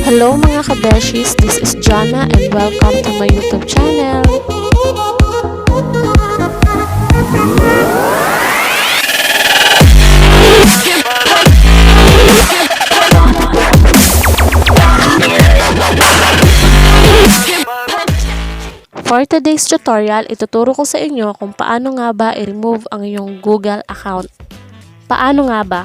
Hello mga kabeshis, this is Jana and welcome to my YouTube channel. For today's tutorial, ituturo ko sa inyo kung paano nga ba i-remove ang iyong Google account. Paano nga ba?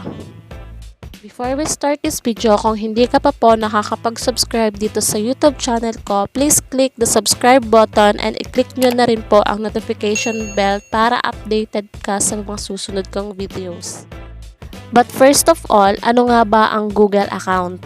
Before we start this video, kung hindi ka pa po nakakapag-subscribe dito sa YouTube channel ko, please click the subscribe button and i-click nyo na rin po ang notification bell para updated ka sa mga susunod kong videos. But first of all, ano nga ba ang Google account?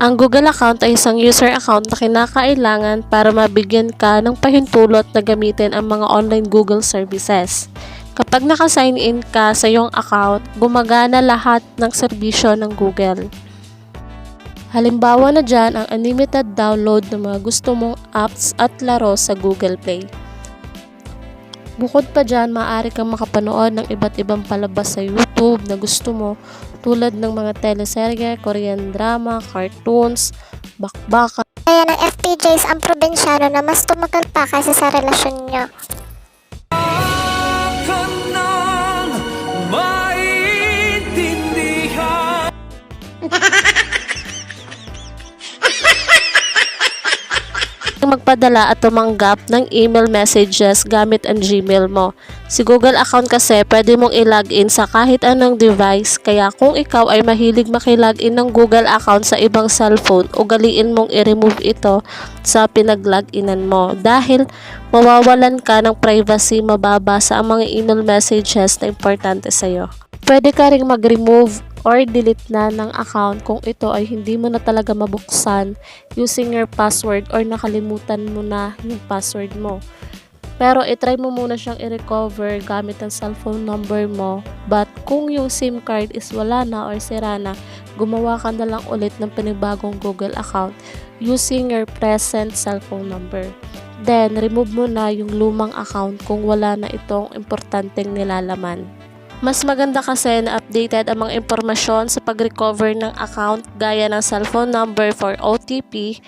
Ang Google account ay isang user account na kinakailangan para mabigyan ka ng pahintulot na gamitin ang mga online Google services. Kapag naka-sign in ka sa iyong account, gumagana lahat ng serbisyo ng Google. Halimbawa na dyan ang unlimited download ng mga gusto mong apps at laro sa Google Play. Bukod pa dyan, maaari kang makapanood ng iba't ibang palabas sa YouTube na gusto mo tulad ng mga teleserye, Korean drama, cartoons, bakbakan. Kaya ng FPJs ang probinsyano na mas tumagal pa kaysa sa relasyon nyo. Magpadala at tumanggap ng email messages gamit ang Gmail mo. Si Google account kasi pwede mong i-login sa kahit anong device, kaya kung ikaw ay mahilig makilogin ng Google account sa ibang cellphone, ugaliin mong i-remove ito sa pinag-loginan mo dahil mawawalan ka ng privacy mababasa ang mga email messages na importante sa'yo. Pwede ka ring mag-remove or delete na ng account kung ito ay hindi mo na talaga mabuksan using your password or nakalimutan mo na yung password mo. Pero itry mo muna siyang i-recover gamit ang cellphone number mo. But kung yung SIM card is wala na or sira na, gumawa ka na lang ulit ng panibagong Google account using your present cellphone number. Then, remove mo na yung lumang account kung wala na itong importanteng nilalaman. Mas maganda kasi na updated ang mga impormasyon sa pag-recover ng account gaya ng cellphone number for OTP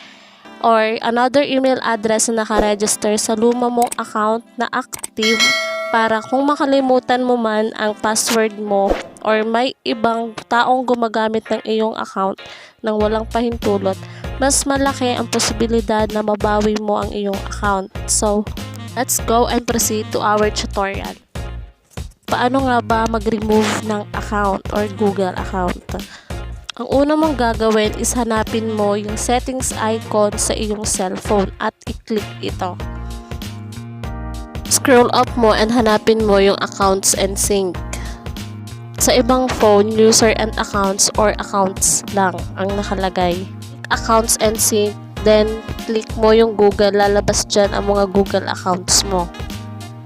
or another email address na nakaregister sa luma mong account na active para kung makalimutan mo man ang password mo or may ibang taong gumagamit ng iyong account nang walang pahintulot, mas malaki ang posibilidad na mabawi mo ang iyong account. So, let's go and proceed to our tutorial. Paano nga ba mag-remove ng account or Google account? Ang una mong gagawin is hanapin mo yung settings icon sa iyong cellphone at i-click ito. Scroll up mo and hanapin mo yung accounts and sync. Sa ibang phone, user and accounts or accounts lang ang nakalagay. Accounts and sync, then click mo yung Google, lalabas dyan ang mga Google accounts mo.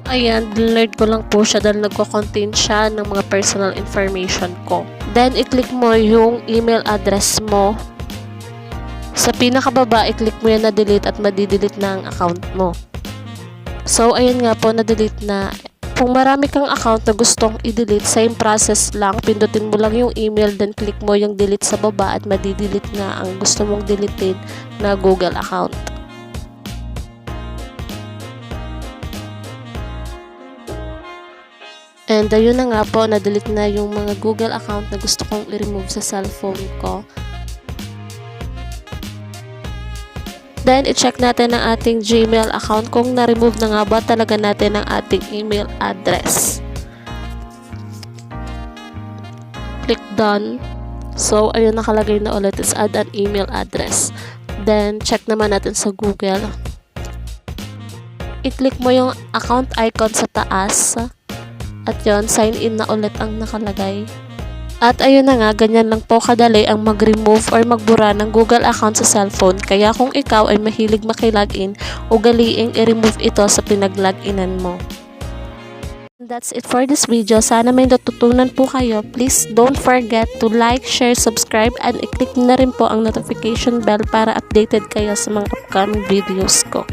Ayan, dinlearn ko lang po siya dahil nagko-contain siya ng mga personal information ko. Then, i-click mo yung email address mo. Sa pinakababa, i-click mo yan na delete at madidelete na ang account mo. So, ayun nga po, na-delete na. Kung marami kang account na gustong i-delete, same process lang. Pindutin mo lang yung email, then click mo yung delete sa baba at madidelete na ang gusto mong deleted na Google account. And ayun na nga po, na-delete na yung mga Google account na gusto kong i-remove sa cellphone ko. Then, i-check natin ang ating Gmail account kung na-remove na nga ba talaga natin ang ating email address. Click done. So, ayun, nakalagay na ulit is add an email address. Then, check naman natin sa Google. I-click mo yung account icon sa taas. At yun, sign in na ulit ang nakalagay. At ayun na nga, ganyan lang po kadali ang mag-remove or magbura ng Google account sa cellphone. Kaya kung ikaw ay mahilig makilogin, ugaliing i-remove ito sa pinag-loginan mo. That's it for this video. Sana may natutunan po kayo. Please don't forget to like, share, subscribe, and i-click na rin po ang notification bell para updated kayo sa mga upcoming videos ko.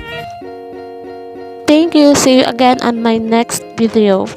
Thank you. See you again on my next video.